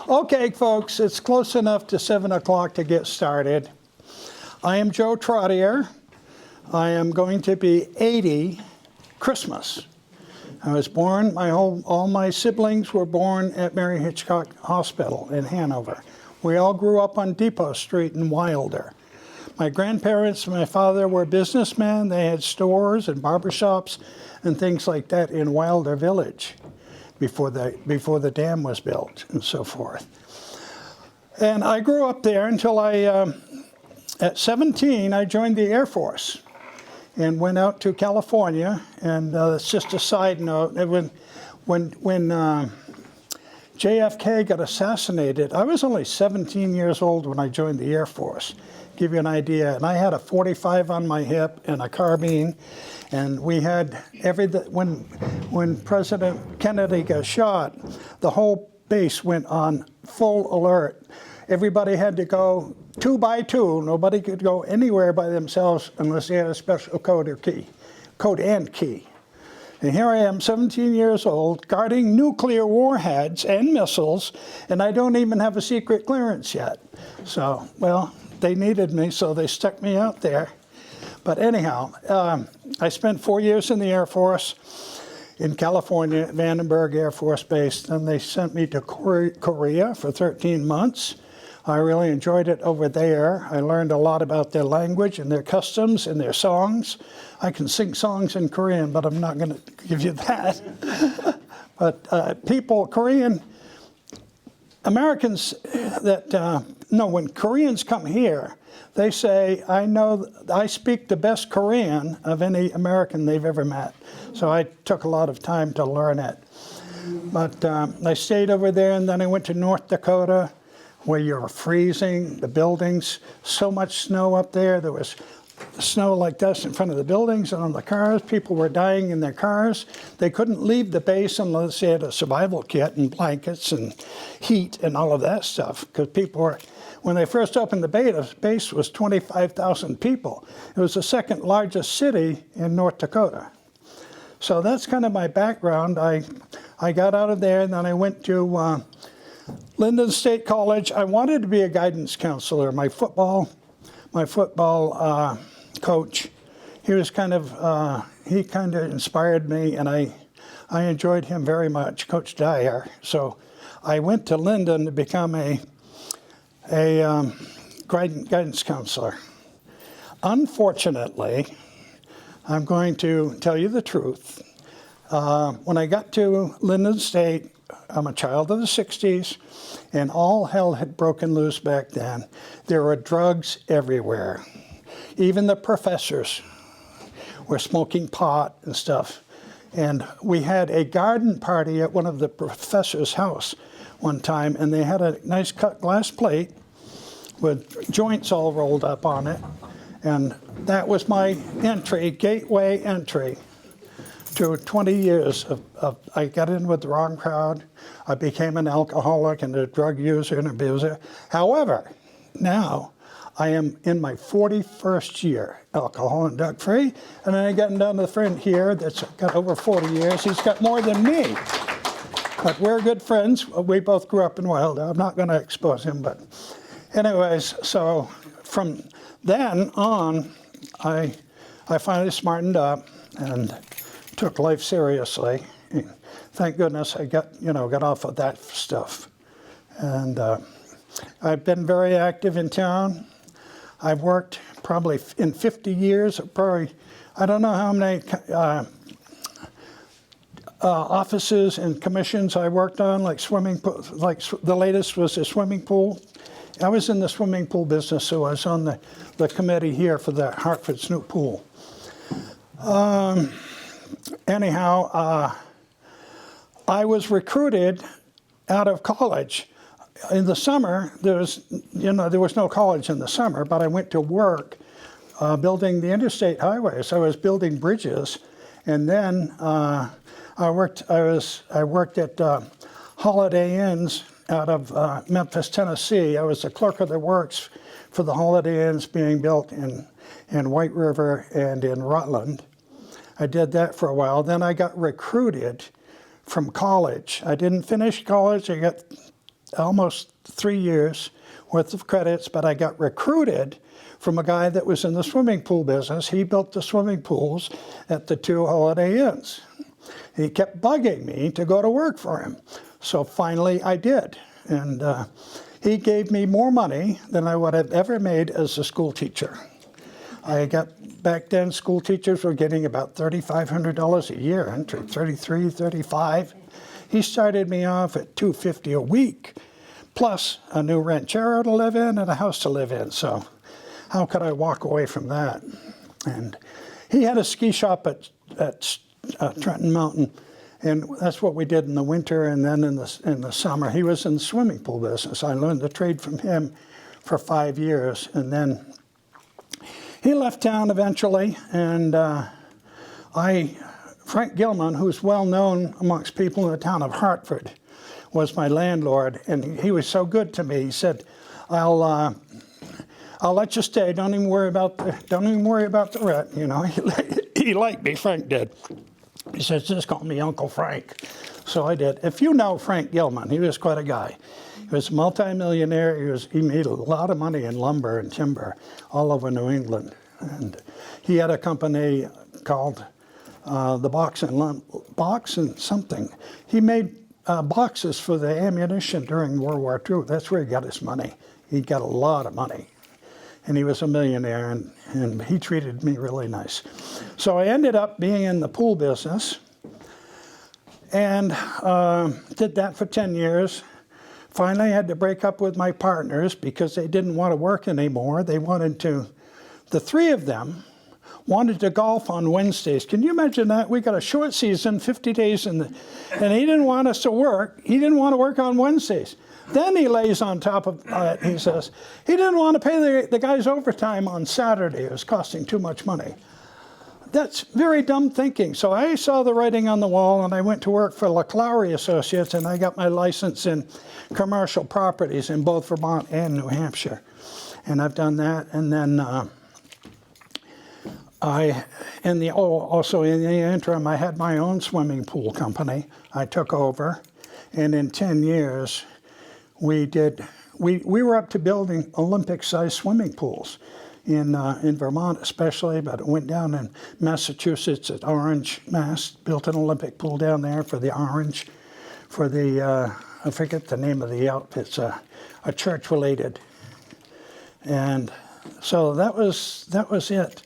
Okay, folks, it's close enough to 7 o'clock to get started. I am Joe Trottier. I am going to be 80 Christmas. I was born, all my siblings were born at Mary Hitchcock Hospital in Hanover. We all grew up on Depot Street in Wilder. My grandparents and my father were businessmen. They had stores and barbershops and things like that in Wilder Village before the dam was built and so forth. And I grew up there until at 17, I joined the Air Force and went out to California. And it's just a side note, when JFK got assassinated, I was only 17 years old when I joined the Air Force. Give you an idea. And I had a .45 on my hip and a carbine. And we had when President Kennedy got shot, the whole base went on full alert. Everybody had to go 2 by 2. Nobody could go anywhere by themselves unless they had a special code and key. And here I am, 17 years old, guarding nuclear warheads and missiles, and I don't even have a secret clearance yet. So, well, they needed me, so they stuck me out there. But anyhow, I spent 4 years in the Air Force in California, at Vandenberg Air Force Base. Then they sent me to Korea for 13 months. I really enjoyed it over there. I learned a lot about their language and their customs and their songs. I can sing songs in Korean, but I'm not going to give you that. But Korean Americans when Koreans come here, they say, I speak the best Korean of any American they've ever met. So I took a lot of time to learn it. But I stayed over there, and then I went to North Dakota, where you're freezing, the buildings, so much snow up there. There was snow like dust in front of the buildings and on the cars. People were dying in their cars. They couldn't leave the base unless they had a survival kit and blankets and heat and all of that stuff, because people were, when they first opened the base was 25,000 people. It was the second largest city in North Dakota. So that's kind of my background. I got out of there, and then I went to Lyndon State College. I wanted to be a guidance counselor. My football coach, he kind of inspired me, and I enjoyed him very much, Coach Dyer. So I went to Lyndon to become a guidance counselor. Unfortunately, I'm going to tell you the truth. When I got to Lyndon State, I'm a child of the 60s, and all hell had broken loose back then. There were drugs everywhere. Even the professors were smoking pot and stuff. And we had a garden party at one of the professors' house one time, and they had a nice cut glass plate with joints all rolled up on it. And that was my gateway entry to 20 years of I got in with the wrong crowd. I became an alcoholic and a drug user and abuser. However, now I am in my 41st year, alcohol and drug free. And then I got down to the friend here that's got over 40 years. He's got more than me. But we're good friends. We both grew up in Wilder. I'm not going to expose him, but anyways, so from then on, I finally smartened up and took life seriously. Thank goodness I got off of that stuff. And I've been very active in town. I've worked probably in 50 years, I don't know how many offices and commissions I worked on, like swimming pool, like the latest was a swimming pool. I was in the swimming pool business, so I was on the committee here for the Hartford's new pool. Anyhow, I was recruited out of college. In the summer, there was no college in the summer, but I went to work building the interstate highways. I was building bridges, and then I worked at Holiday Inns out of Memphis, Tennessee. I was the clerk of the works for the Holiday Inns being built in White River and in Rutland. I did that for a while. Then I got recruited from college. I didn't finish college. I got almost 3 years worth of credits, but I got recruited from a guy that was in the swimming pool business. He built the swimming pools at the 2 Holiday Inns. He kept bugging me to go to work for him. So finally I did. And he gave me more money than I would have ever made as a school teacher. Back then, school teachers were getting about $3,500 a year, entry, 33, 35. He started me off at $250 a week, plus a new ranchero to live in and a house to live in. So how could I walk away from that? And he had a ski shop at Trenton Mountain, and that's what we did in the winter. And then in the summer, he was in the swimming pool business. I learned the trade from him for 5 years, and then he left town eventually, and Frank Gilman, who's well known amongst people in the town of Hartford, was my landlord, and he was so good to me. He said, "I'll let you stay. Don't even worry about the rent." You know, he liked me. Frank did. He said, "Just call me Uncle Frank." So I did. If you know Frank Gilman, he was quite a guy. He was a multimillionaire. He made a lot of money in lumber and timber all over New England. And he had a company called the Box and something. He made boxes for the ammunition during World War II. That's where he got his money. He got a lot of money. And he was a millionaire, and he treated me really nice. So I ended up being in the pool business and did that for 10 years. Finally, I had to break up with my partners because they didn't want to work anymore. The three of them wanted to golf on Wednesdays. Can you imagine that? We got a short season, 50 days, and he didn't want us to work. He didn't want to work on Wednesdays. Then he lays on top of it, he says, he didn't want to pay the guys overtime on Saturday. It was costing too much money. That's very dumb thinking. So I saw the writing on the wall, and I went to work for LaClaurie Associates, and I got my license in commercial properties in both Vermont and New Hampshire. And I've done that. And then also in the interim, I had my own swimming pool company. I took over, and in 10 years, we were up to building Olympic-sized swimming pools in Vermont especially, but it went down in Massachusetts at Orange, Mass. Built an Olympic pool down there for the Orange, for the, I forget the name of the outfit, it's a church-related. And so that was it.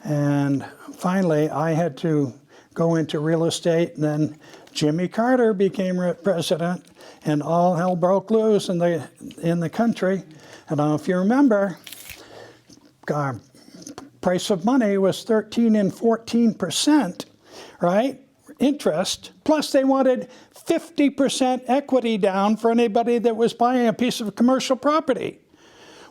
And finally, I had to go into real estate, and then Jimmy Carter became president, and all hell broke loose in the country. I don't know if you remember, price of money was 13 and 14%, right? Interest, plus they wanted 50% equity down for anybody that was buying a piece of commercial property.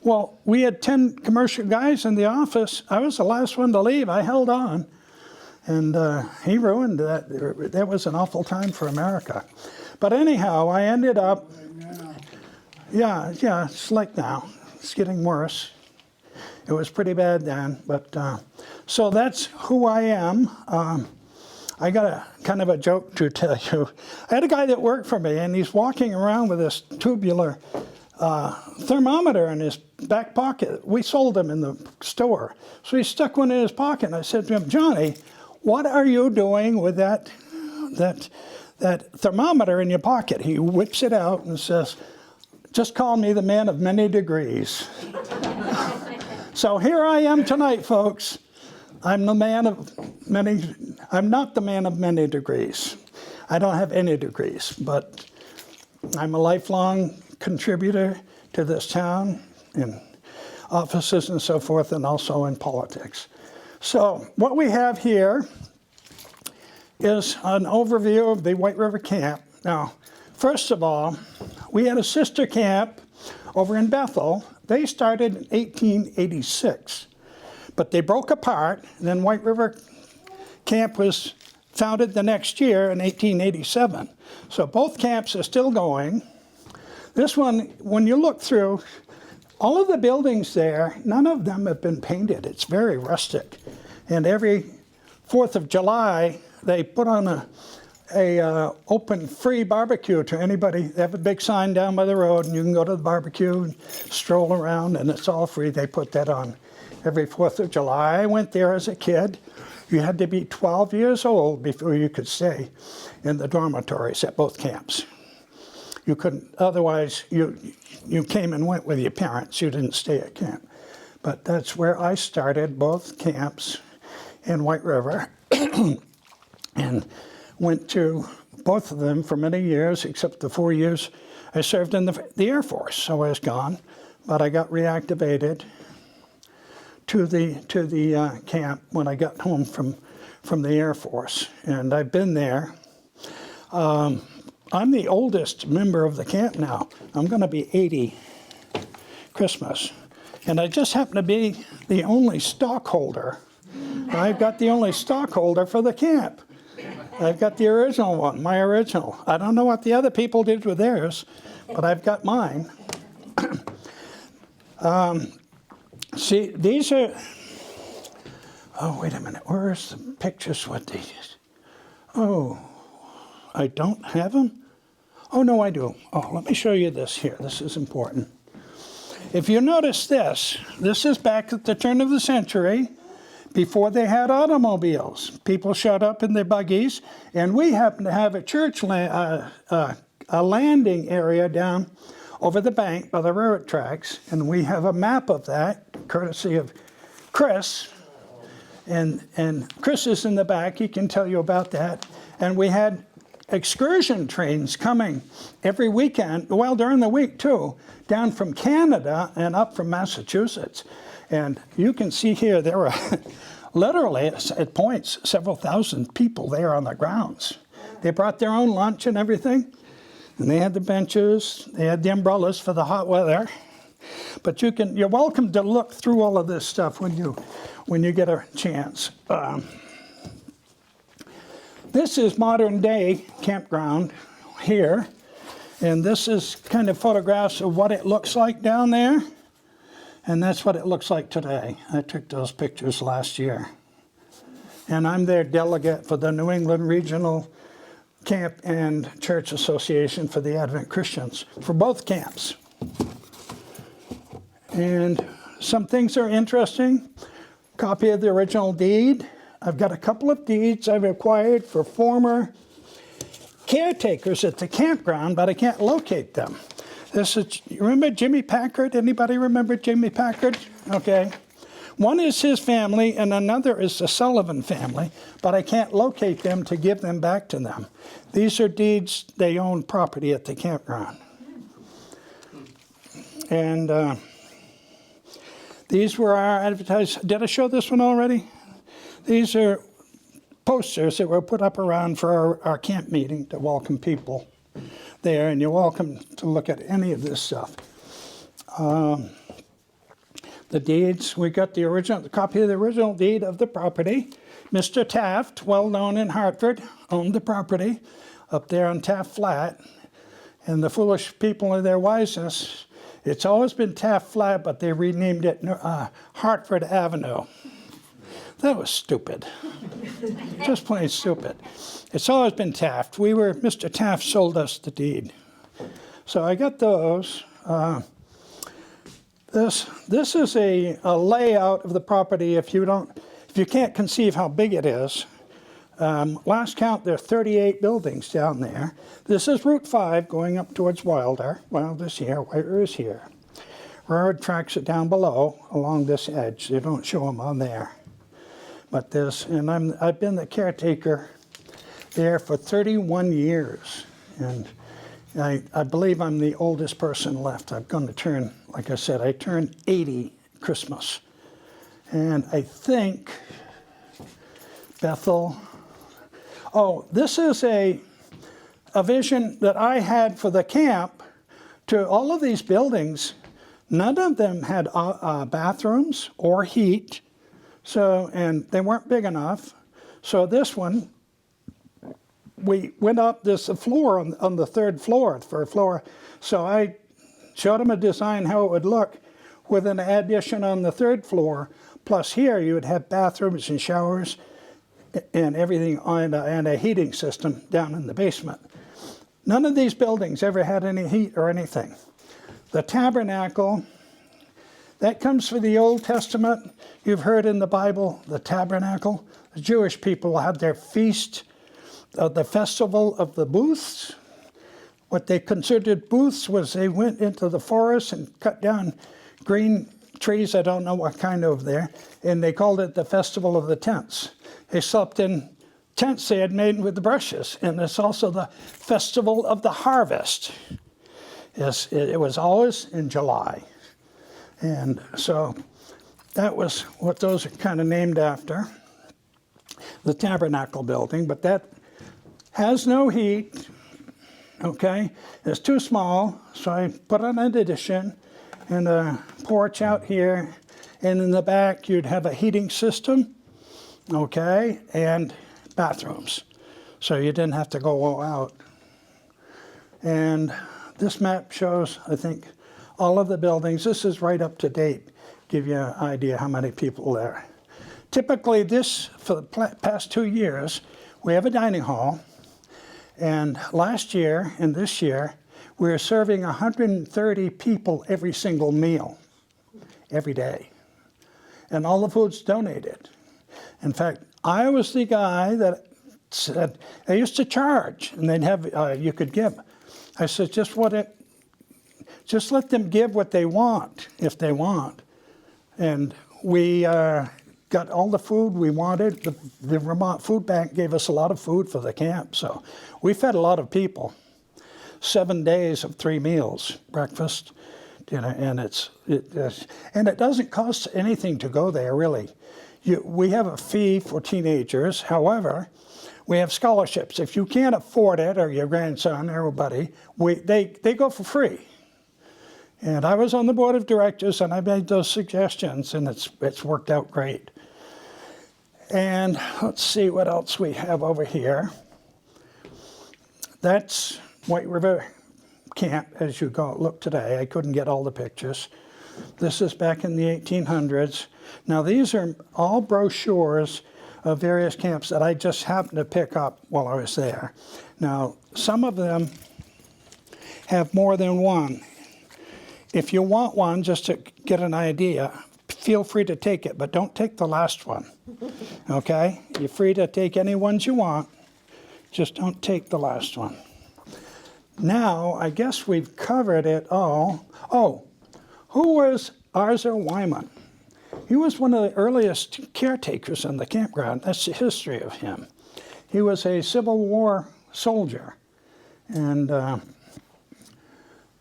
Well, we had 10 commercial guys in the office. I was the last one to leave. I held on. And he ruined that. That was an awful time for America. But anyhow, I ended up, yeah, it's like now. It's getting worse. It was pretty bad then. But so that's who I am. I got a kind of a joke to tell you. I had a guy that worked for me, and he's walking around with this tubular thermometer in his back pocket. We sold them in the store. So he stuck one in his pocket, and I said to him, "Johnny, what are you doing with that thermometer in your pocket?" He whips it out and says, "Just call me the man of many degrees." So here I am tonight, folks. I'm not the man of many degrees. I don't have any degrees, but I'm a lifelong contributor to this town in offices and so forth, and also in politics. So what we have here is an overview of the White River Camp. Now, first of all, we had a sister camp over in Bethel. They started in 1886, but they broke apart, and then White River Camp was founded the next year in 1887. So both camps are still going. This one, when you look through, all of the buildings there, none of them have been painted. It's very rustic. And every 4th of July, they put on open free barbecue to anybody. They have a big sign down by the road, and you can go to the barbecue and stroll around, and it's all free. They put that on every 4th of July. I went there as a kid. You had to be 12 years old before you could stay in the dormitories at both camps. You couldn't, otherwise you came and went with your parents. You didn't stay at camp. But that's where I started, both camps in White River, and went to both of them for many years, except the 4 years I served in the Air Force. So I was gone, but I got reactivated to the camp when I got home from the Air Force, and I've been there. I'm the oldest member of the camp now. I'm going to be 80 Christmas, and I just happen to be the only stockholder. I've got the only stockholder for the camp. I've got the original one, my original. I don't know what the other people did with theirs, but I've got mine. See, these are, oh, wait a minute, where's the pictures with these? Oh, I don't have them? Oh, no, I do. Oh, let me show you this here. This is important. If you notice this is back at the turn of the century, before they had automobiles. People showed up in their buggies, and we happen to have a church a landing area down over the bank by the railroad tracks, and we have a map of that, courtesy of Chris. And Chris is in the back. He can tell you about that. And we had excursion trains coming every weekend, well, during the week too, down from Canada and up from Massachusetts. And you can see here, there were literally, at points, several thousand people there on the grounds. They brought their own lunch and everything. And they had the benches, they had the umbrellas for the hot weather. But you're welcome to look through all of this stuff when you get a chance. This is modern day campground here. And this is kind of photographs of what it looks like down there. And that's what it looks like today. I took those pictures last year. And I'm their delegate for the New England Regional Camp and Church Association for the Advent Christians, for both camps. And some things are interesting. Copy of the original deed. I've got a couple of deeds I've acquired for former caretakers at the campground, but I can't locate them. This is, you remember Jimmy Packard? Anybody remember Jimmy Packard? Okay. One is his family, and another is the Sullivan family, but I can't locate them to give them back to them. These are deeds, they own property at the campground. And these were our advertised, did I show this one already? These are posters that were put up around for our camp meeting to welcome people there, and you're welcome to look at any of this stuff. The deeds, we got the copy of the original deed of the property. Mr. Taft, well known in Hartford, owned the property up there on Taft Flat. And the foolish people in their wiseness, it's always been Taft Flat, but they renamed it Hartford Avenue. That was stupid. Just plain stupid. It's always been Taft. Mr. Taft sold us the deed. So I got those. This is a layout of the property if you can't conceive how big it is. Last count, there are 38 buildings down there. This is Route 5 going up towards Wilder. Wilder's here, White River's here. Railroad tracks are down below along this edge. They don't show them on there. But I've been the caretaker there for 31 years. And I believe I'm the oldest person left. I'm going to turn, like I said, I turned 80 Christmas. And I think Bethel, this is a vision that I had for the camp. To all of these buildings, none of them had bathrooms or heat. And they weren't big enough. So this one, we went up this floor on the third floor for a floor. So I showed them a design how it would look with an addition on the third floor. Plus here you would have bathrooms and showers. and everything on, and a heating system down in the basement. None of these buildings ever had any heat or anything. The tabernacle, that comes from the Old Testament. You've heard in the Bible, the tabernacle. The Jewish people had their feast, the festival of the booths. What they considered booths was they went into the forest and cut down green trees, I don't know what kind over there, and they called it the festival of the tents. They slept in tents they had made with the brushes, and it's also the festival of the harvest. Yes, it was always in July. And so that was what those are kind of named after, the tabernacle building, but that has no heat, okay? It's too small, so I put on an addition and a porch out here, and in the back you'd have a heating system, okay, and bathrooms, so you didn't have to go out. And this map shows, I think, all of the buildings. This is right up to date, give you an idea how many people there. Typically this, for the past 2 years, we have a dining hall, and last year and this year, we were serving 130 people every single meal, every day. And all the food's donated. In fact, I was the guy that said, I used to charge, and they'd have, you could give. I said, just let them give what they want, if they want. And we got all the food we wanted. The Vermont Food Bank gave us a lot of food for the camp, so we fed a lot of people. 7 days of 3 meals, breakfast, dinner, and it doesn't cost anything to go there, really. We have a fee for teenagers. However, we have scholarships. If you can't afford it, or your grandson, or everybody, they go for free. And I was on the board of directors, and I made those suggestions, and it's worked out great. And let's see what else we have over here. That's White River Camp as you go look today. I couldn't get all the pictures. This is back in the 1800s. Now these are all brochures of various camps that I just happened to pick up while I was there. Now some of them have more than one. If you want one, just to get an idea, feel free to take it, but don't take the last one, okay? You're free to take any ones you want, just don't take the last one. Now, I guess we've covered it all. Oh, who was Arthur Wyman? He was one of the earliest caretakers on the campground. That's the history of him. He was a Civil War soldier. And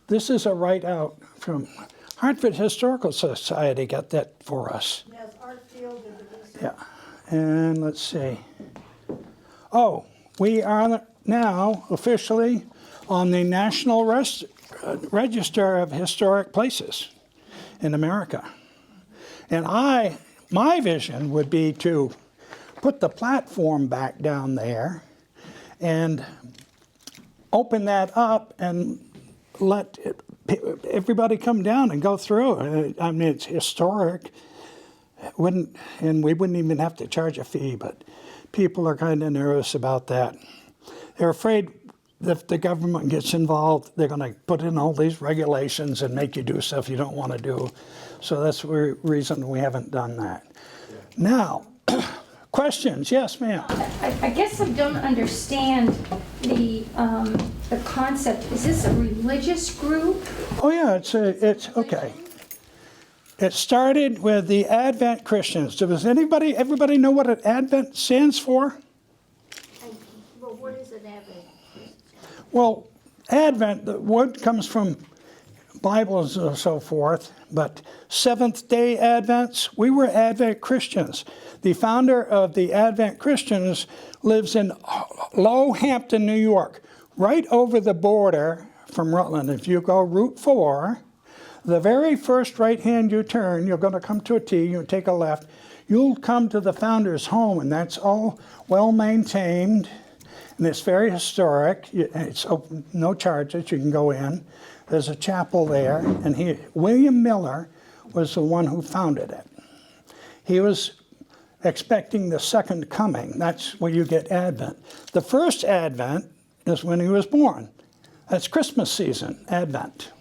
this is a write-out from Hartford Historical Society got that for us. Yes, Art Field did the research. Yeah, and let's see. Oh, we are now officially on the National Register of Historic Places in America. And my vision would be to put the platform back down there and open that up and let everybody come down and go through. I mean, it's historic. And we wouldn't even have to charge a fee, but people are kind of nervous about that. They're afraid that if the government gets involved, they're going to put in all these regulations and make you do stuff you don't want to do. So that's the reason we haven't done that. Yeah. Now, questions? Yes, ma'am. I guess I don't understand the concept. Is this a religious group? Oh yeah, it's okay. It started with the Advent Christians. Does everybody know what an Advent stands for? Well, what is an Advent? Well, Advent, the word comes from Bibles and so forth, but Seventh-day Advents, we were Advent Christians. The founder of the Advent Christians lives in Low Hampton, New York, right over the border from Rutland. If you go Route 4, the very first right-hand you turn, you're going to come to a T, you take a left, you'll come to the founder's home, and that's all well-maintained, and it's very historic. It's open, no charges, you can go in. There's a chapel there, and William Miller was the one who founded it. He was expecting the second coming. That's where you get Advent. The first Advent is when he was born. That's Christmas season, Advent.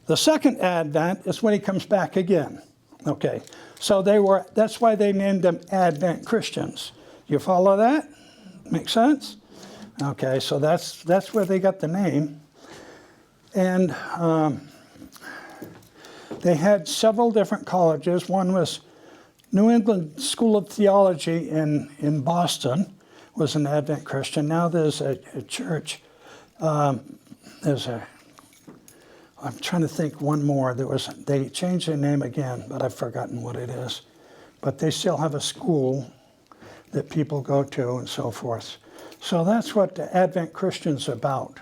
The second Advent is when he comes back again. Okay, so that's why they named them Advent Christians. You follow that? Make sense? Okay, so that's where they got the name. And they had several different colleges. One was New England School of Theology in Boston, was an Advent Christian. Now there's a church. I'm trying to think one more. They changed their name again, but I've forgotten what it is. But they still have a school that people go to and so forth. So that's what the Advent Christian's about.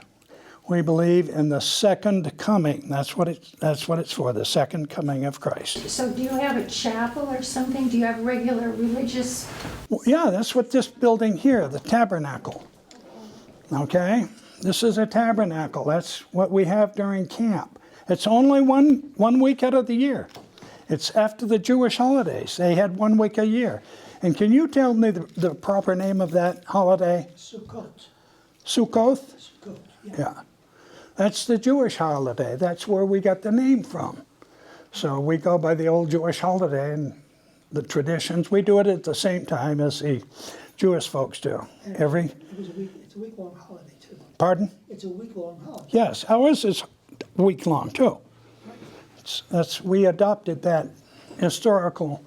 We believe in the second coming. That's what it's for, the second coming of Christ. So do you have a chapel or something? Do you have regular religious? Well, yeah, that's what this building here, the tabernacle. Okay? This is a tabernacle. That's what we have during camp. It's only one week out of the year. It's after the Jewish holidays. They had 1 week a year. And can you tell me the proper name of that holiday? Sukkot. Sukkoth? Sukkot, yeah. Yeah. That's the Jewish holiday. That's where we got the name from. So we go by the old Jewish holiday and the traditions. We do it at the same time as the Jewish folks do. And it's a week-long holiday, too. Pardon? It's a week-long holiday. Yes, ours is week-long, too. We adopted that historical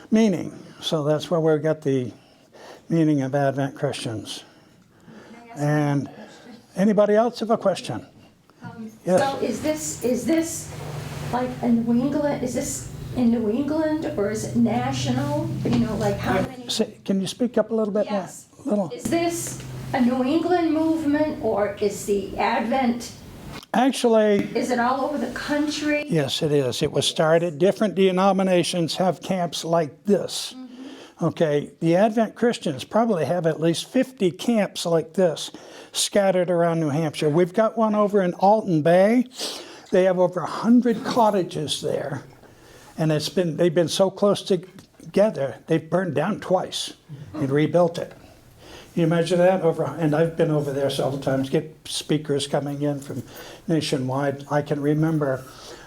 meaning. So that's where we got the meaning of Advent Christians. And anybody else have a question? Yes. So is this like in New England? Is this in New England or is it national? You know, like how many? Can you speak up a little bit Yes. more? Little. Is this a New England movement or is the Advent? Actually, Is it all over the country? yes, it is. It was started. Different denominations have camps like this. Okay, the Advent Christians probably have at least 50 camps like this scattered around New Hampshire. We've got one over in Alton Bay. They have over 100 cottages there. And they've been so close together, they've burned down twice and rebuilt it. Can you imagine that? And I've been over there several times, get speakers coming in from nationwide. I can remember,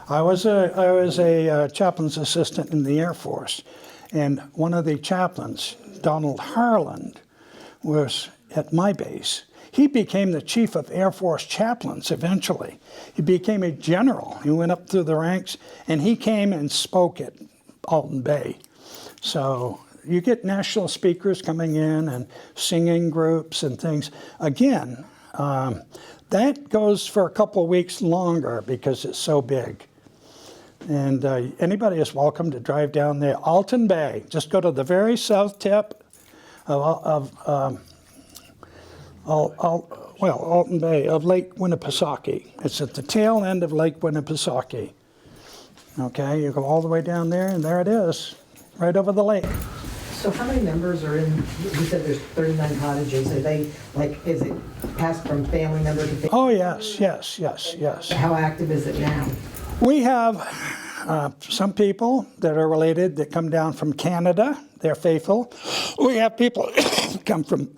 I was a chaplain's assistant in the Air Force. And one of the chaplains, Donald Harland, was at my base. He became the chief of Air Force chaplains eventually. He became a general. He went up through the ranks, and he came and spoke at Alton Bay. So you get national speakers coming in and singing groups and things. Again, that goes for a couple of weeks longer because it's so big. And anybody is welcome to drive down there. Alton Bay, just go to the very south tip of Alton Bay, of Lake Winnipesaukee. It's at the tail end of Lake Winnipesaukee. Okay, you go all the way down there, and there it is, right over the lake. So how many members are in, you said there's 39 cottages, are they, like, is it passed from family member to family? Oh, yes. How active is it now? We have some people that are related that come down from Canada. They're faithful. We have people come from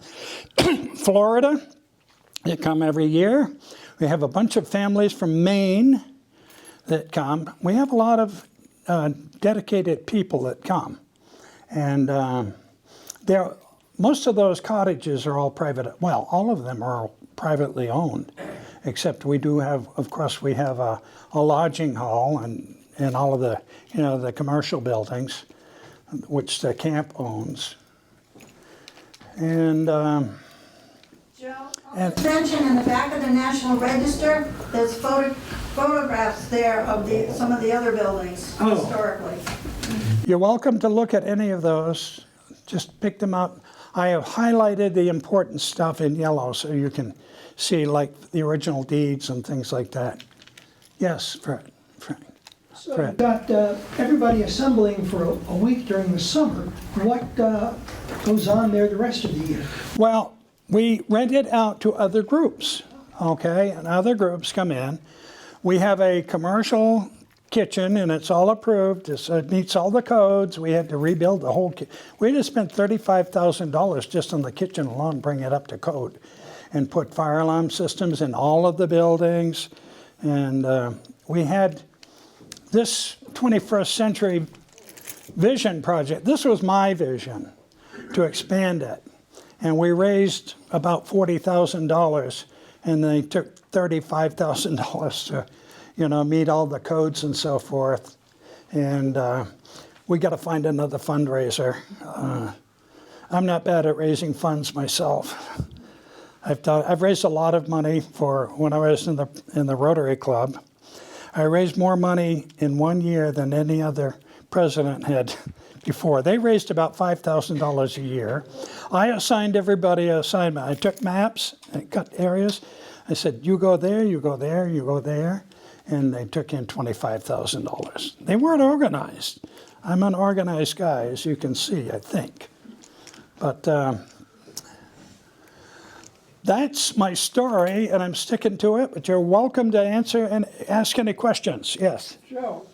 Florida. They come every year. We have a bunch of families from Maine that come. We have a lot of dedicated people that come. And most of those cottages are all private. Well, all of them are privately owned, except we do have, of course, we have a lodging hall and all of the, the commercial buildings, which the camp owns. And Joe? Mention in the back of the National Register, there's photographs there of some of the other buildings historically. you're welcome to look at any of those. Just pick them up. I have highlighted the important stuff in yellow so you can see like the original deeds and things like that. Yes, Fred. So you've got everybody assembling for a week during the summer. What goes on there the rest of the year? Well, we rent it out to other groups, okay? And other groups come in. We have a commercial kitchen, and it's all approved. It meets all the codes. We had to rebuild the whole we just spent $35,000 just on the kitchen alone, bring it up to code, and put fire alarm systems in all of the buildings. And we had this 21st century vision project. This was my vision, to expand it. And we raised about $40,000, and they took $35,000 to, meet all the codes and so forth. And we got to find another fundraiser. I'm not bad at raising funds myself. I've raised a lot of money for when I was in the Rotary Club. I raised more money in 1 year than any other president had before. They raised about $5,000 a year. I assigned everybody an assignment. I took maps and cut areas. I said, you go there, you go there, you go there. And they took in $25,000. They weren't organized. I'm an organized guy, as you can see, I think. But that's my story, and I'm sticking to it. But you're welcome to answer and ask any questions. Yes? So,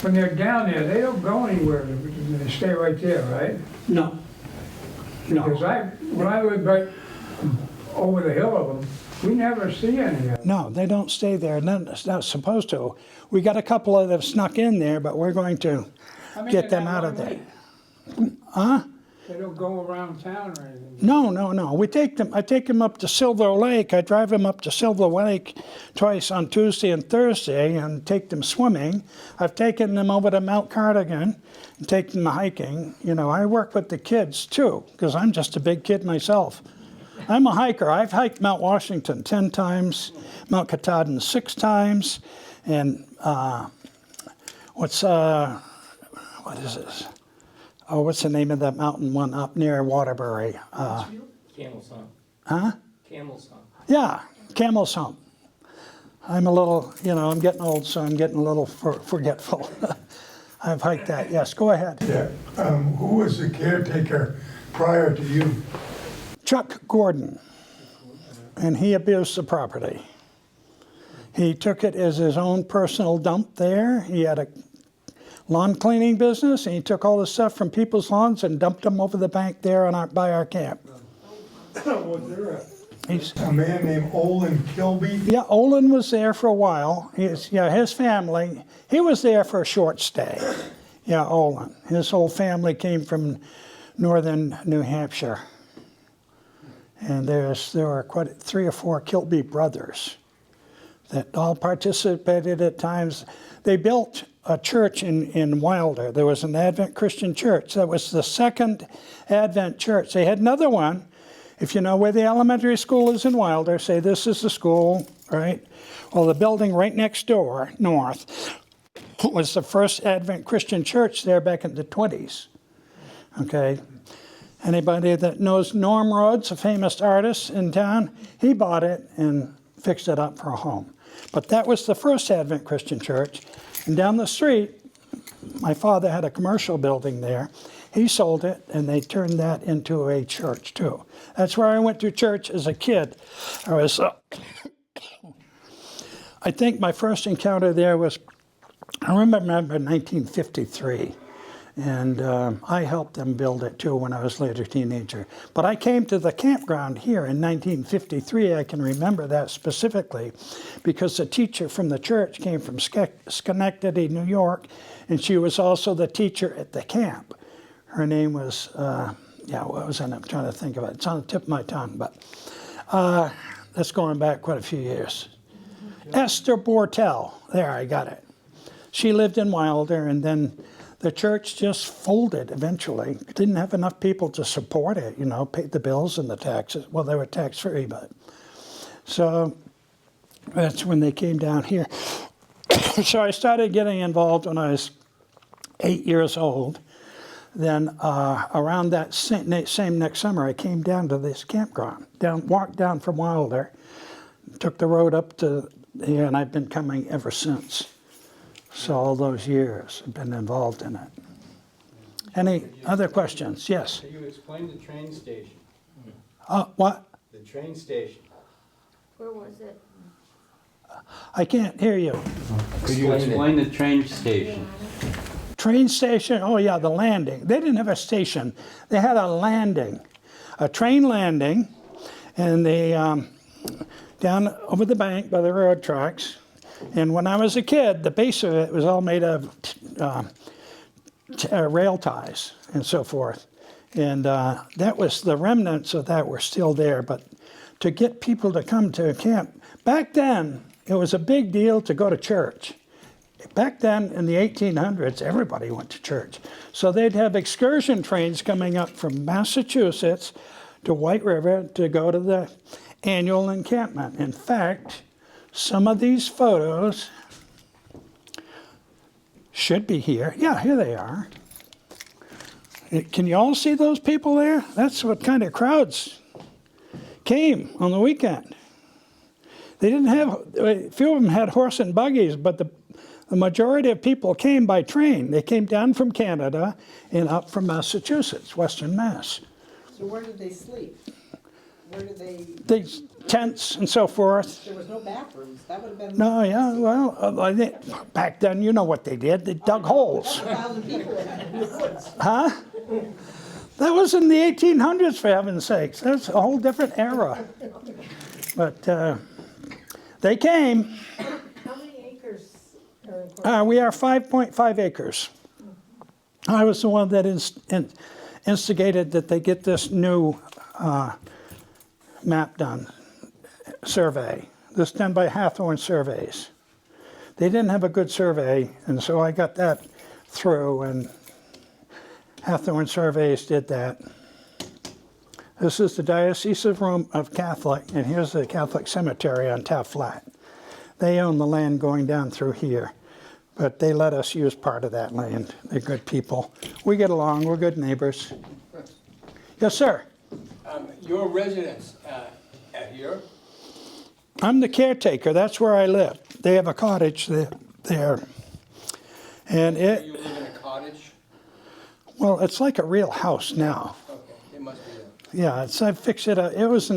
when they're down there, they don't go anywhere, they stay right there, right? No. Because when I lived right over the hill of them, we never see any of them. No, they don't stay there. It's not supposed to. We got a couple of them snuck in there, but we're going to get them out of there. Huh? They don't go around town or anything. No. I take them up to Silver Lake. I drive them up to Silver Lake twice on Tuesday and Thursday and take them swimming. I've taken them over to Mount Cardigan and taken them hiking. I work with the kids too, because I'm just a big kid myself. I'm a hiker. I've hiked Mount Washington 10 times, Mount Katahdin 6 times, and what is this? Oh, what's the name of that mountain one up near Waterbury? Camel's Hump. Huh? Camel's Hump. Yeah, Camel's Hump. I'm a little, I'm getting old, so I'm getting a little forgetful. I've hiked that. Yes, go ahead. Yeah. Who was the caretaker prior to you? Chuck Gordon, and he abused the property. He took it as his own personal dump there. He had a lawn cleaning business, and he took all the stuff from people's lawns and dumped them over the bank there by our camp. Was there a man named Orren Kilby? Yeah, Olin was there for a while. His family, he was there for a short stay. Yeah, Olin. His whole family came from northern New Hampshire. And there were quite 3 or 4 Kilby brothers that all participated at times. They built a church in Wilder. There was an Advent Christian church. That was the second Advent church. They had another one. If you know where the elementary school is in Wilder, say this is the school, right? Well, the building right next door, north, was the first Advent Christian church there back in the 20s. Okay? Anybody that knows Norm Rhodes, a famous artist in town, he bought it and fixed it up for a home. But that was the first Advent Christian church. And down the street, my father had a commercial building there. He sold it, and they turned that into a church, too. That's where I went to church as a kid. I think my first encounter there was, I remember 1953. And I helped them build it, too, when I was a later teenager. But I came to the campground here in 1953. I can remember that specifically because the teacher from the church came from Schenectady, New York, and she was also the teacher at the camp. Her name was, what was her name? I'm trying to think of it. It's on the tip of my tongue, but that's going back quite a few years. Esther Bortel. There, I got it. She lived in Wilder, and then the church just folded eventually. It didn't have enough people to support it, paid the bills and the taxes. Well, they were tax-free, but. So that's when they came down here. So I started getting involved when I was 8 years old. Then around that same next summer, I came down to this campground, walked down from Wilder, took the road up to here, and I've been coming ever since. So all those years I've been involved in it. Any other questions? Yes? Can you explain the train station? What? The train station. Where was it? I can't hear you. Could you explain the train station? Train station, oh yeah, the landing. They didn't have a station. They had a landing, a train landing, and they, down over the bank by the railroad tracks. And when I was a kid, the base of it was all made of rail ties and so forth. And that was, the remnants of that were still there. But to get people to come to camp, back then, it was a big deal to go to church. Back then, in the 1800s, everybody went to church. So they'd have excursion trains coming up from Massachusetts to White River to go to the annual encampment. In fact, some of these photos should be here. Yeah, here they are. Can you all see those people there? That's what kind of crowds came on the weekend. They didn't have, a few of them had horse and buggies, but the majority of people came by train. They came down from Canada and up from Massachusetts, Western Mass. So where did they sleep? Where did they, These tents and so forth. there was no bathrooms, that would have been. No, yeah, well, I think back then, you know what they did. They dug holes. 1,000 people in the woods. Huh? That was in the 1800s, for heaven's sakes. That's a whole different era. But they came. How many acres are in We are 5.5 acres. I was the one that instigated that they get this new map done, survey. This done by Hawthorne Surveys. They didn't have a good survey, and so I got that through, and Hawthorne Surveys did that. This is the Diocese of Rome of Catholic, and here's the Catholic Cemetery on Taft Flat. They own the land going down through here, but they let us use part of that land. They're good people. We get along, we're good neighbors. Yes, sir. Your residence here? I'm the caretaker, that's where I live. They have a cottage there. And You live in a cottage? well, it's like a real house now. Okay, it must be Yeah, I fixed it up. It was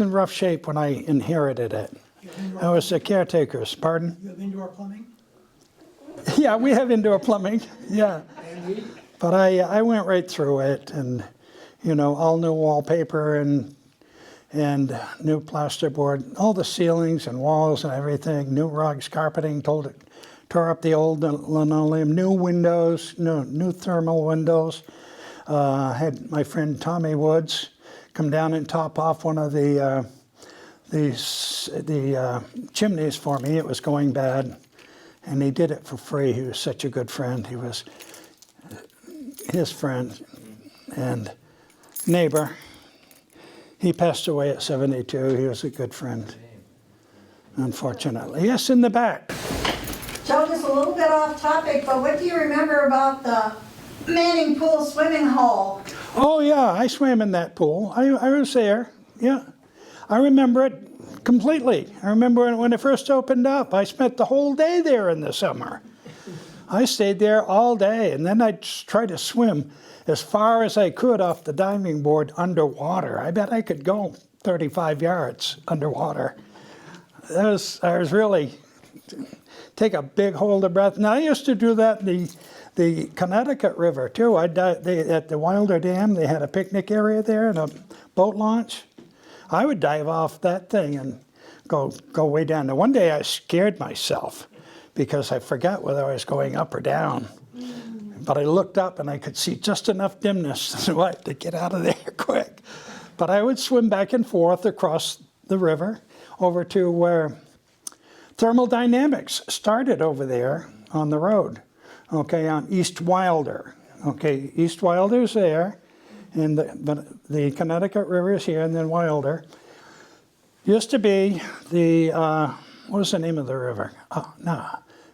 in rough shape when I inherited it. I was the caretaker's, pardon? You have indoor plumbing? Yeah, we have indoor plumbing, yeah. But I went right through it, and, you know, all new wallpaper and new plasterboard, all the ceilings and walls and everything, new rugs, carpeting, tore up the old linoleum, new windows, new thermal windows. Had my friend Tommy Woods come down and top off one of the chimneys for me. It was going bad, and he did it for free. He was such a good friend. He was his friend and neighbor. He passed away at 72. He was a good friend, unfortunately. Yes, in the back. Joe, just a little bit off topic, but what do you remember about the Manning Pool swimming hole? Oh, yeah, I swam in that pool. I was there, yeah. I remember it completely. I remember when it first opened up. I spent the whole day there in the summer. I stayed there all day, and then I'd try to swim as far as I could off the diving board underwater. I bet I could go 35 yards underwater. I was really, take a big hold of breath. And I used to do that in the Connecticut River, too. At the Wilder Dam, they had a picnic area there and a boat launch. I would dive off that thing and go way down there. One day I scared myself because I forgot whether I was going up or down. But I looked up and I could see just enough dimness to get out of there quick. But I would swim back and forth across the river over to where thermodynamics started over there on the road, okay, on East Wilder. Okay, East Wilder's there, and the Connecticut River is here, and then Wilder. Used to be the, what was the name of the river?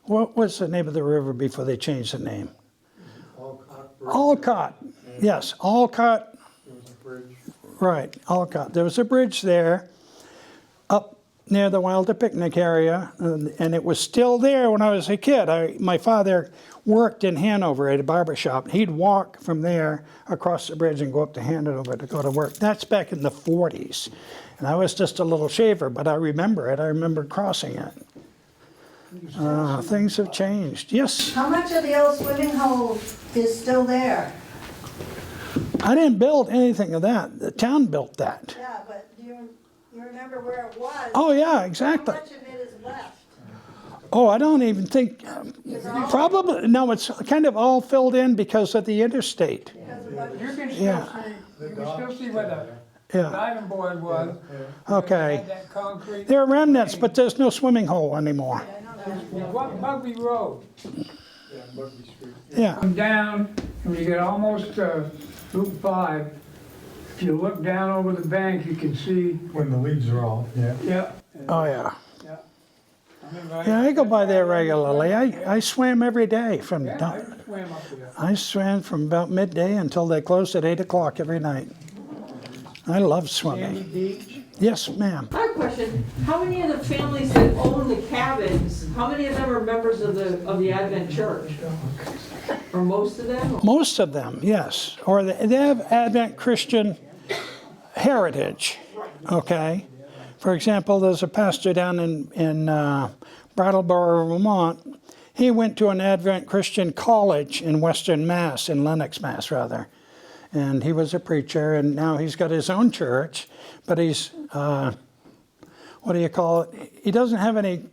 What was the name of the river before they changed the name? Alcott. Yes, Alcott. There was a bridge. Right, Alcott. There was a bridge there up near the Wilder picnic area, and it was still there when I was a kid. My father worked in Hanover at a barber shop. He'd walk from there across the bridge and go up to Hanover to go to work. That's back in the 40s. And I was just a little shaver, but I remember it. I remember crossing it. Things have changed. Yes, How much of the old swimming hole is still there? I didn't build anything of that. The town built that. Yeah, but do you remember where it was? Oh, yeah, How exactly. much of it is left? Oh, I don't even think, probably, no, it's kind of all filled in because of the interstate. You can Yeah. still see where the Yeah, diving board was. okay. Had that concrete. There are remnants, but there's no swimming hole anymore. Bugby Road. Yeah, Come down, and when you get almost to Route 5, if you look down over the bank, you can see, When the leaves are off, yeah. yeah. oh, yeah. I remember Yeah, I go by there regularly. I swam every day from, Yeah, I swam up there. I swam from about midday until they closed at 8 o'clock every night. I love Sandy swimming. Beach. Yes, ma'am. I have a question. How many of the families that own the cabins, how many of them are members of the Advent Church? Or most of them? Most of them, yes. Or they have Advent Christian heritage, okay? For example, there's a pastor down in Brattleboro, Vermont. He went to an Advent Christian college in Western Mass, in Lenox, Mass, rather. And he was a preacher, and now he's got his own church, but he's, what do you call it? He doesn't have any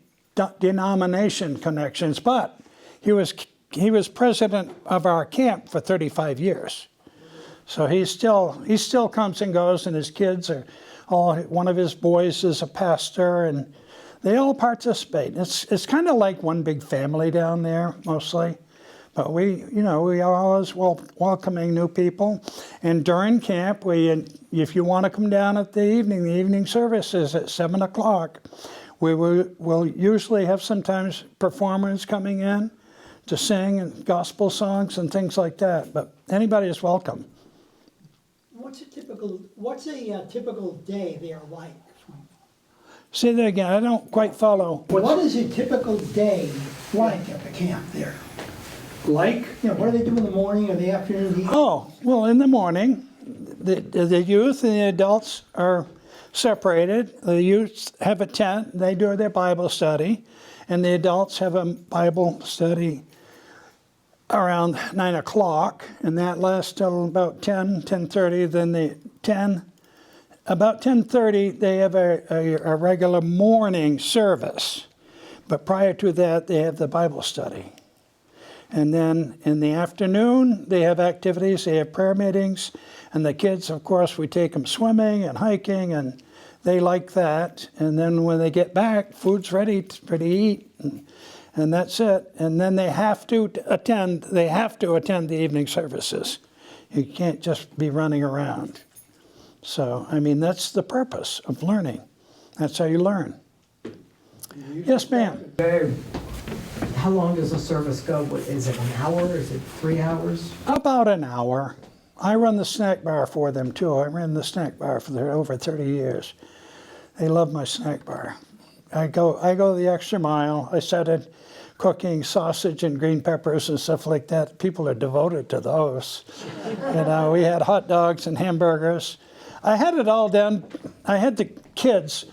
denomination connections, but he was president of our camp for 35 years. So he still comes and goes, and his kids are all, one of his boys is a pastor, and they all participate. It's kind of like one big family down there, mostly. But we are always welcoming new people. And during camp, if you want to come down at the evening service is at 7 o'clock. We'll usually have sometimes performers coming in to sing and gospel songs and things like that. But anybody is welcome. What's a typical day there like? Say that again. I don't quite follow. What is a typical day like at the camp there? Like? You know, what do they do in the morning or the afternoon? The evening? Oh, well, in the morning, the youth and the adults are separated. The youth have a tent. They do their Bible study. And the adults have a Bible study around 9 o'clock. And that lasts till about 10:30. Then about 10:30, they have a regular morning service. But prior to that, they have the Bible study. And then in the afternoon, they have activities, they have prayer meetings, and the kids, of course, we take them swimming and hiking, and they like that. And then when they get back, food's ready to eat, and that's it. And then they have to attend the evening services. You can't just be running around. So, I mean, that's the purpose of learning. That's how you learn. Yes, ma'am. Dave, How long does the service go? Is it an hour? Is it 3 hours? About an hour. I run the snack bar for them too. I ran the snack bar for over 30 years. They love my snack bar. I go the extra mile. I started cooking sausage and green peppers and stuff like that. People are devoted to those. We had hot dogs and hamburgers. I had it all done. I had the kids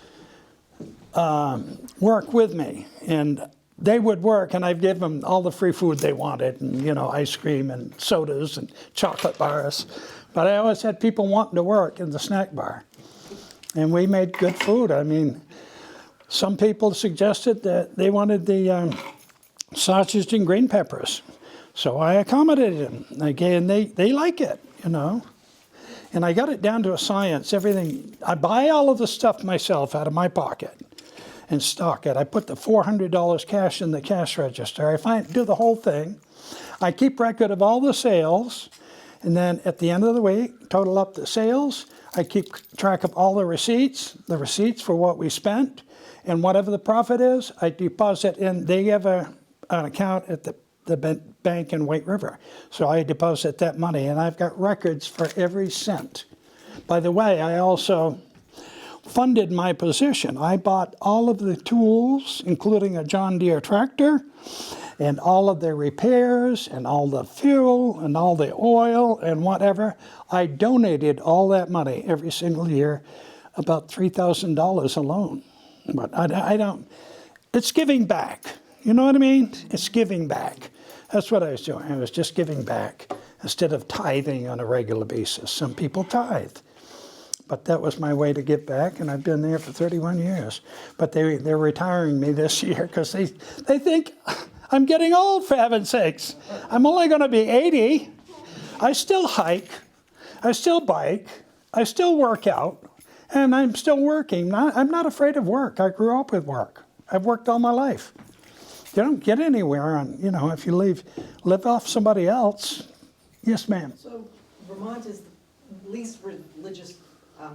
work with me, and they would work, and I'd give them all the free food they wanted, and ice cream and sodas and chocolate bars. But I always had people wanting to work in the snack bar, and we made good food. I mean, some people suggested that they wanted the sausage and green peppers, so I accommodated them. Again, they like it, And I got it down to a science. Everything, I buy all of the stuff myself out of my pocket and stock it. I put the $400 cash in the cash register. Do the whole thing. I keep record of all the sales, and then at the end of the week, total up the sales. I keep track of all the receipts for what we spent, and whatever the profit is, I deposit in. They have an account at the bank in White River, so I deposit that money, and I've got records for every cent. By the way, I also funded my position. I bought all of the tools, including a John Deere tractor, and all of the repairs, and all the fuel, and all the oil, and whatever. I donated all that money every single year, about $3,000 alone. But I don't, it's giving back. You know what I mean? It's giving back. That's what I was doing. I was just giving back instead of tithing on a regular basis. Some people tithe. But that was my way to give back, and I've been there for 31 years. But they're retiring me this year because they think I'm getting old, for heaven's sakes. I'm only going to be 80. I still hike. I still bike. I still work out. And I'm still working. I'm not afraid of work. I grew up with work. I've worked all my life. You don't get anywhere on, if you live off somebody else. Yes, ma'am. So Vermont is the least religious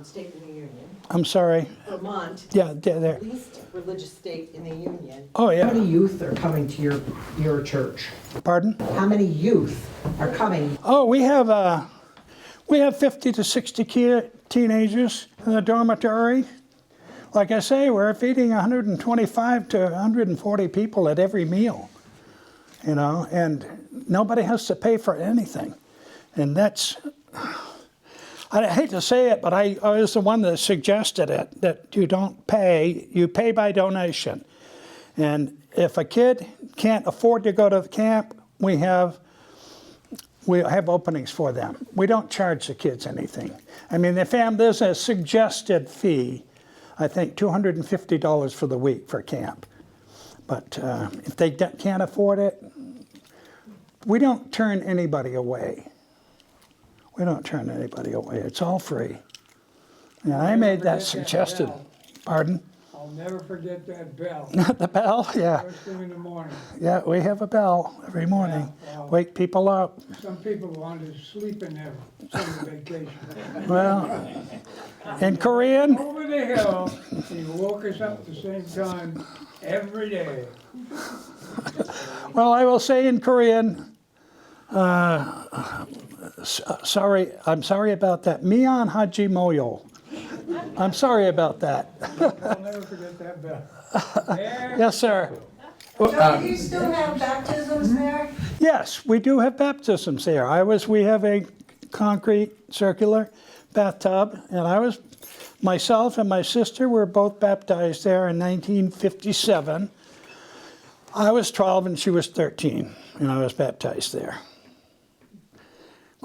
state in the Union. I'm sorry. Vermont, Yeah, they're. least religious state in the Union. Oh, yeah. How many youth are coming to your church? Pardon? How many youth are coming? Oh, we have 50 to 60 teenagers in the dormitory. Like I say, we're feeding 125 to 140 people at every meal, and nobody has to pay for anything. And that's, I hate to say it, but I was the one that suggested it, that you don't pay, you pay by donation. And if a kid can't afford to go to the camp, we have openings for them. We don't charge the kids anything. I mean, there's a suggested fee, I think $250 for the week for camp. But if they can't afford it, we don't turn anybody away. We don't turn anybody away. It's all free. And I made that suggested. Pardon? I'll never forget that bell. The bell, yeah. First thing in the morning. Yeah, we have a bell every morning. Yeah, wow. Wake people up. Some people wanted to sleep in their summer vacation. Well, in Korean, Over the hill, he woke us up at the same time every day. well, I will say in Korean, sorry, I'm sorry about that. Mian haji moyo. I'm sorry about that. I'll never forget that bell. Yes, sir. Joe, do you still have baptisms there? Yes, we do have baptisms there. We have a concrete circular bathtub, and myself and my sister were both baptized there in 1957. I was 12 and she was 13, and I was baptized there.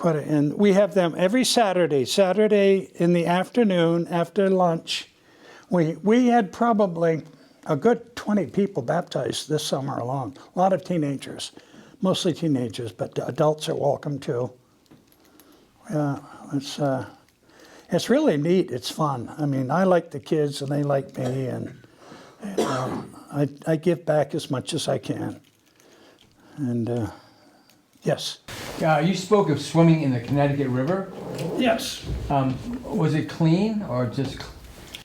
And we have them every Saturday. Saturday in the afternoon after lunch. We had probably a good 20 people baptized this summer alone. A lot of teenagers, mostly teenagers, but adults are welcome too. Yeah, it's really neat. It's fun. I mean, I like the kids and they like me, and I give back as much as I can. And yes. You spoke of swimming in the Connecticut River. Yes. Was it clean or just?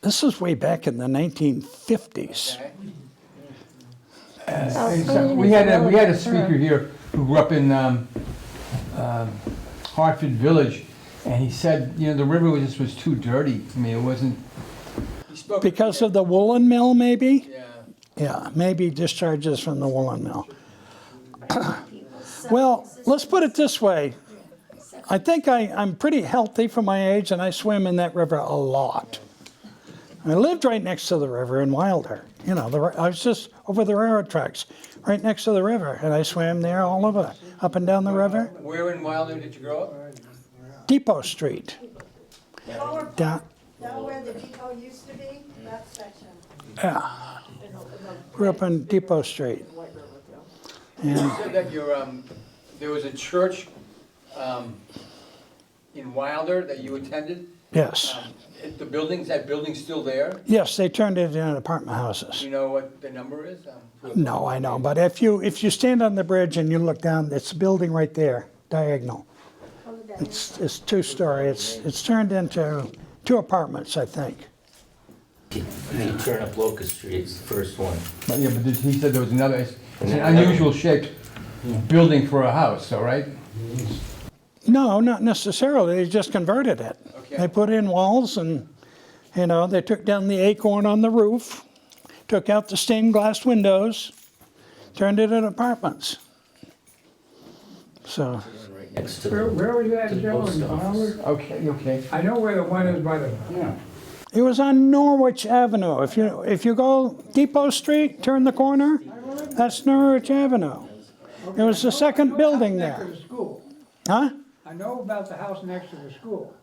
This was way back in the 1950s. We had a speaker here who grew up in Hartford Village, and he said, the river was too dirty. I mean, it wasn't. Because of the woolen mill, maybe? Yeah. Yeah, maybe discharges from the woolen mill. Well, let's put it this way. I think I'm pretty healthy for my age, and I swim in that river a lot. I lived right next to the river in Wilder. I was just over the railroad tracks, right next to the river, and I swam there all over, up and down the river. Where in Wilder did you grow up? Depot Street. Down, Where the depot used to be, that section. yeah. Grew up on Depot Street. You said that there was a church in Wilder that you attended? Yes. That building's still there? Yes, they turned it into apartment houses. Do you know what the number is? No, I know, but if you stand on the bridge and you look down, it's a building right there, diagonal. It's two-story. It's turned into 2 apartments, I think. You turn up Locust Street, it's the first one. But he said there was another. It's an unusual shaped building for a house, all right? No, not necessarily. They just converted it. Okay. They put in walls, and they took down the acorn on the roof, took out the stained glass windows, turned it into apartments. So. Where was that, Joe? In Harvard? Okay. I know where the one is by the. Yeah. It was on Norwich Avenue. If you go Depot Street, turn the corner, That's Norwich Avenue. It was the second building Next to there. the school. Huh? I know about the house next to the school.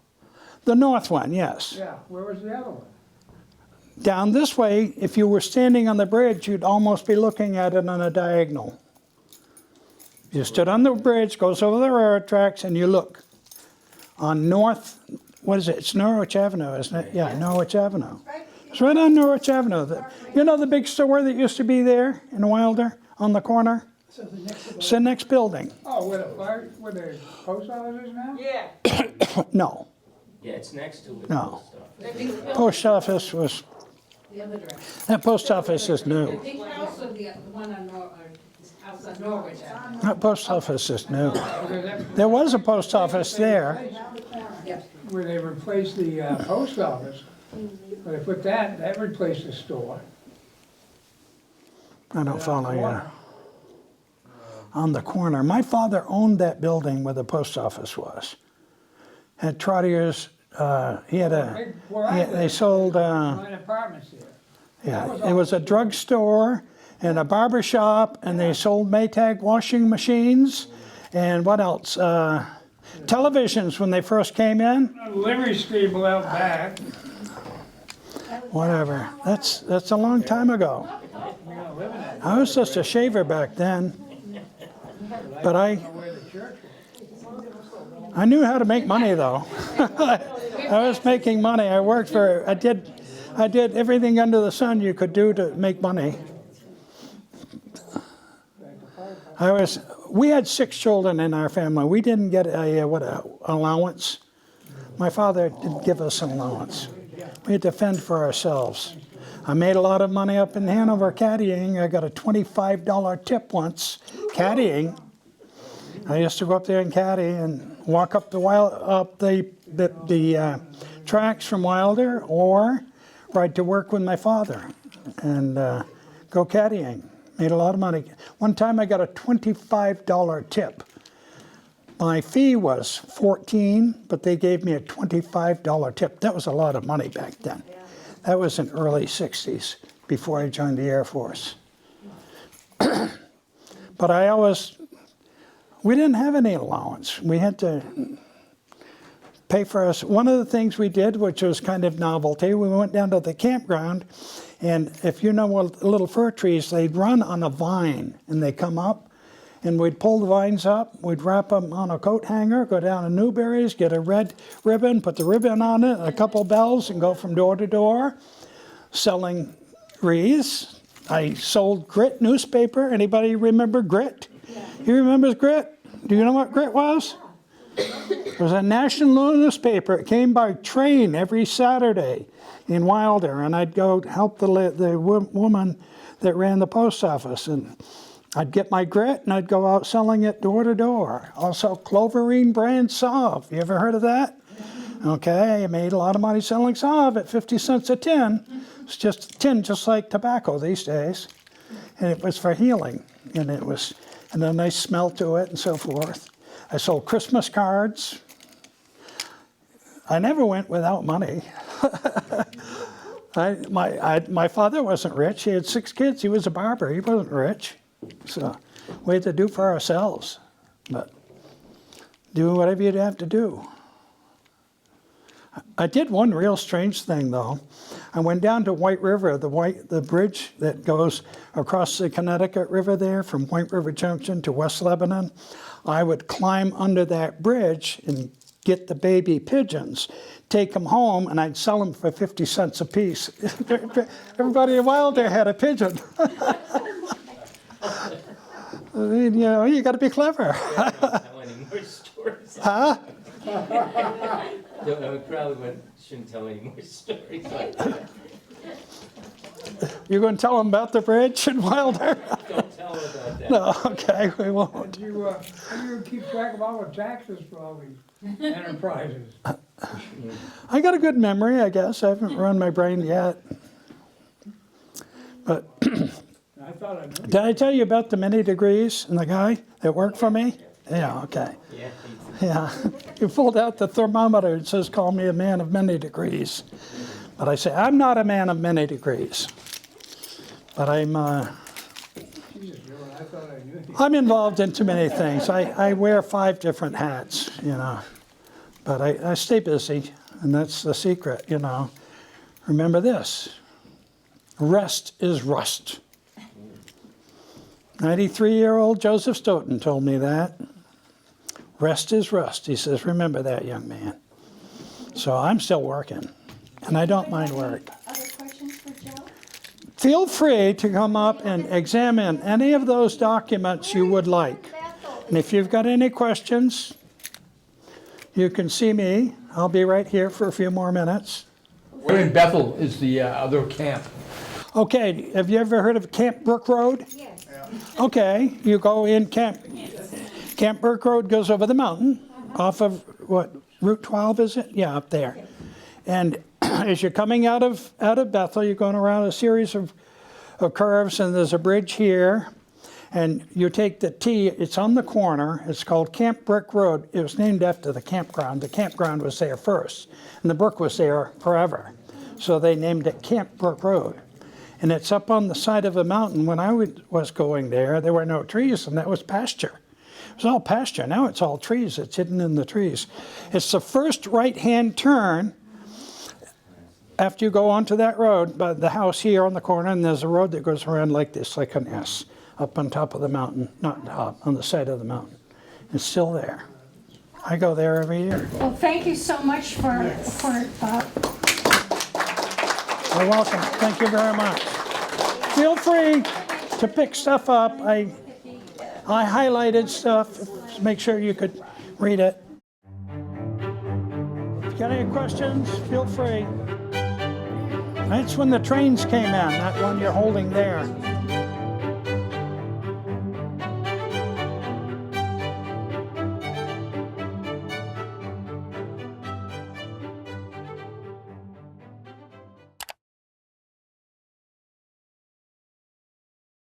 The north one, yes. Yeah, where was the other one? Down this way, if you were standing on the bridge, you'd almost be looking at it on a diagonal. You stood on the bridge, goes over the railroad tracks, and you look. On north, what is it? It's Norwich Avenue, isn't it? Yeah, Norwich Avenue. It's right on Norwich Avenue. You know the big store that used to be there in Wilder on the corner? It's the next building. Oh, where the post office is now? Yeah. No, Yeah, it's next to it. no. Post office was, that post office is new. big house or the one on house on Norwich Avenue? That post office is new. There was a post office there. Where they replaced the post office, where they put that replaced the store. I don't follow you. On the corner. My father owned that building where the post office was. Had Trottier's, they sold, Nine apartments there. yeah, it was a drugstore and a barber shop, and they sold Maytag washing machines, and what else? Televisions when they first came in. A livery stable out back. Whatever. That's a long time ago. I was just a shaver back then. But I knew how to make money though. I was making money. I worked for, I did everything under the sun you could do to make money. We had 6 children in our family. We didn't get a allowance. My father didn't give us an allowance. We had to fend for ourselves. I made a lot of money up in Hanover caddying. I got a $25 tip once caddying. I used to go up there and caddy and walk up the tracks from Wilder, or ride to work with my father and go caddying. Made a lot of money. One time I got a $25 tip. My fee was $14, but they gave me a $25 tip. That was a lot of money back then. That was in early 60s, before I joined the Air Force. But we didn't have any allowance. We had to pay for us. One of the things we did, which was kind of novelty, we went down to the campground, and if you know what little fir trees, they'd run on a vine, and they come up, and we'd pull the vines up, we'd wrap them on a coat hanger, go down to Newberry's, get a red ribbon, put the ribbon on it, and a couple bells, and go from door to door, selling wreaths. I sold Grit newspaper. Anybody remember Grit? You remember Grit? Do you know what Grit was? It was a national newspaper. It came by train every Saturday in Wilder, and I'd go help the woman that ran the post office, and I'd get my Grit, and I'd go out selling it door to door. Also, Cloverine brand Sauve. You ever heard of that? Okay, I made a lot of money selling Sauve at 50 cents a tin. It's just a tin, just like tobacco these days. And it was for healing, and it was and a nice smell to it and so forth. I sold Christmas cards. I never went without money. My father wasn't rich. He had 6 kids. He was a barber. He wasn't rich. So we had to do for ourselves. But do whatever you'd have to do. I did one real strange thing, though. I went down to White River, the bridge that goes across the Connecticut River there from White River Junction to West Lebanon. I would climb under that bridge and get the baby pigeons, take them home, and I'd sell them for 50 cents a piece. Everybody in Wilder had a pigeon. I mean, you know, you got to be clever. Tell any more stories. Huh? I probably shouldn't tell any more stories like that. You're going to tell them about the bridge in Wilder? Don't tell them about that. No, okay, we won't. How do you keep track of all the taxes for all these enterprises? I got a good memory, I guess. I haven't run my brain yet. But I thought I knew. did I tell you about the many degrees and the guy that worked for me? Yeah, okay. Yeah. Yeah. He pulled out the thermometer and says, call me a man of many degrees. But I say, I'm not a man of many degrees. But I'm, He's I thought I knew you. I'm involved in too many things. I wear 5 different hats, you know. But I stay busy, and that's the secret, you know. Remember this, rest is rust. 93-year-old Joseph Stoughton told me that. Rest is rust. He says, remember that, young man. So I'm still working, and I don't mind work. Other questions for Joe? Feel free to come up and examine any of those documents you would like. And if you've got any questions, you can see me. I'll be right here for a few more minutes. Where in Bethel is the other camp? Okay, have you ever heard of Camp Brook Road? Yes. Okay, you go in Camp Brook Road goes over the mountain off of, what, Route 12 is it? Yeah, up there. And as you're coming out of Bethel, you're going around a series of curves, and there's a bridge here. And you take the T, it's on the corner, it's called Camp Brook Road. It was named after the campground. The campground was there first, and the brook was there forever. So they named it Camp Brook Road. And it's up on the side of a mountain. When I was going there were no trees, and that was pasture. It was all pasture. Now it's all trees. It's hidden in the trees. It's the first right-hand turn after you go onto that road, by the house here on the corner, and there's a road that goes around like this, like an S, up on top of the mountain, not top, on the side of the mountain. It's still there. I go there every year. Well, thank you so much for You're welcome. Thank you very much. Feel free to pick stuff up. I highlighted stuff. Make sure you could read it. If you got any questions, feel free. That's when the trains came in, that one you're holding there.